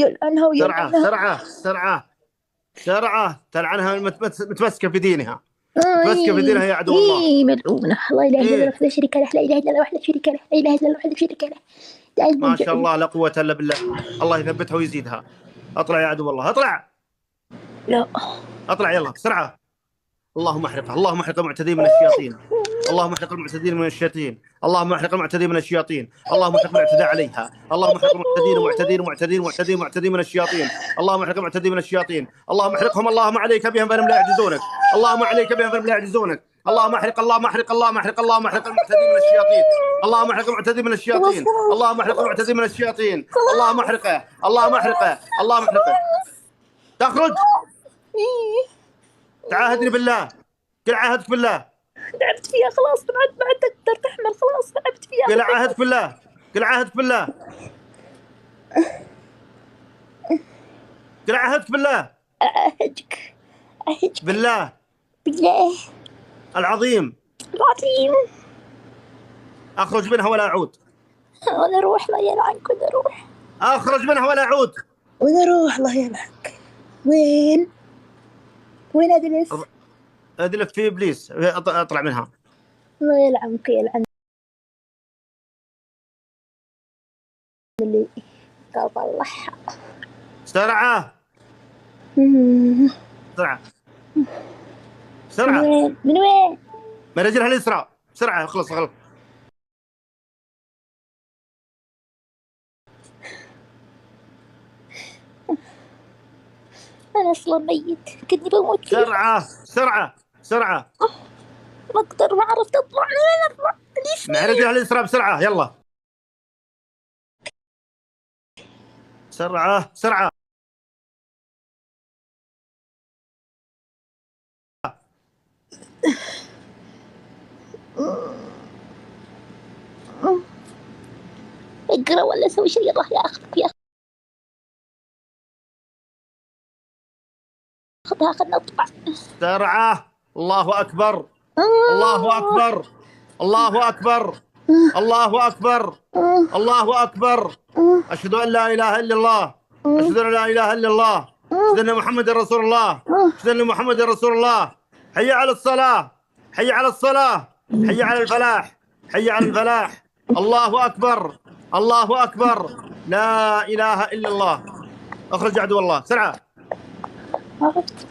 يلعنها سرعة ويلعنها. سرعة سرعة سرعة، تلعنها متمسكة في دينها، متمسكة في دينها يا عدو الله. ملعونة. لا إله إلا الله إيه وحده لا شريك له، لا إله إلا الله وحده لا شريك له، لا إله إلا الله وحده لا شريك له. تعال ما نرجع. شاء الله لا قوة إلا بالله. الله يثبتها ويزيدها. اطلع يا عدو الله، اطلع لا. اطلع يلا بسرعة. اللهم احرقه، اللهم احرق المعتدين من الشياطين، اللهم احرق المعتدين من الشياطين، اللهم احرق المعتدين من الشياطين، اللهم احرق من اعتدى عليها، اللهم احرق المعتدين ومعتدين ومعتدين ومعتدين ومعتدين من الشياطين، اللهم احرق المعتدين من الشياطين، اللهم احرقهم، اللهم عليك بهم فانهم لا يعجزونك، اللهم عليك بهم فانهم لا يعجزونك، اللهم احرق، اللهم احرق، اللهم احرق، اللهم احرق المعتدين من الشياطين، اللهم احرق المعتدين من خلاص الشياطين، خلاص اللهم احرق خلاص المعتدين من الشياطين، اللهم خلاص احرقه، اللهم احرقه، اللهم احرقه. تخرج. إيه. تعاهدني بالله، قل عاهدك بالله، تعبت فيها خلاص، ما عاد أقدر تحمل، خلاص تعبت فيها قل بالله. عاهدك بالله، قل عاهدك بالله، قل عاهدك بالله، أهجك أهجك بالله بالله العظيم العظيم. اخرج منها ولا اعود، ولا أروح، لا يلعنك، ولا أروح، اخرج منها ولا اعود. ولا أروح، الله يلعنك. وين؟ وين أجلس؟ ادلف في ابليس، اطلع منها. الله يلعنك، يلعن اللي طلعها. سرعه بسرعه من بسرعه، وين؟ من وين؟ من رجلها اليسرى بسرعه، خلص غلط. أنا أصلا ميت، كني بموت فيها. سرعه سرعه سرعه، ما أقدر، ما عرفت أطلع. من وين أطلع؟ ليش مع رجلها اليسرى بسرعه يلا. سرعه سرعه. أقرأ ولا أسوي شيء؟ الله ياخذك، ياخذها، خلنا نطلع. سرعه. الله اكبر، الله اكبر، الله اكبر، الله اكبر، الله اكبر. اشهد ان لا اله الا الله، اشهد ان لا اله الا الله، اشهد ان محمد رسول الله، اشهد ان محمد رسول الله. حي على الصلاه، حي على الصلاه، حي على الفلاح، حي على الفلاح. الله اكبر، الله اكبر، لا اله الا الله. اخرج عدو الله، سرعه. عرفت.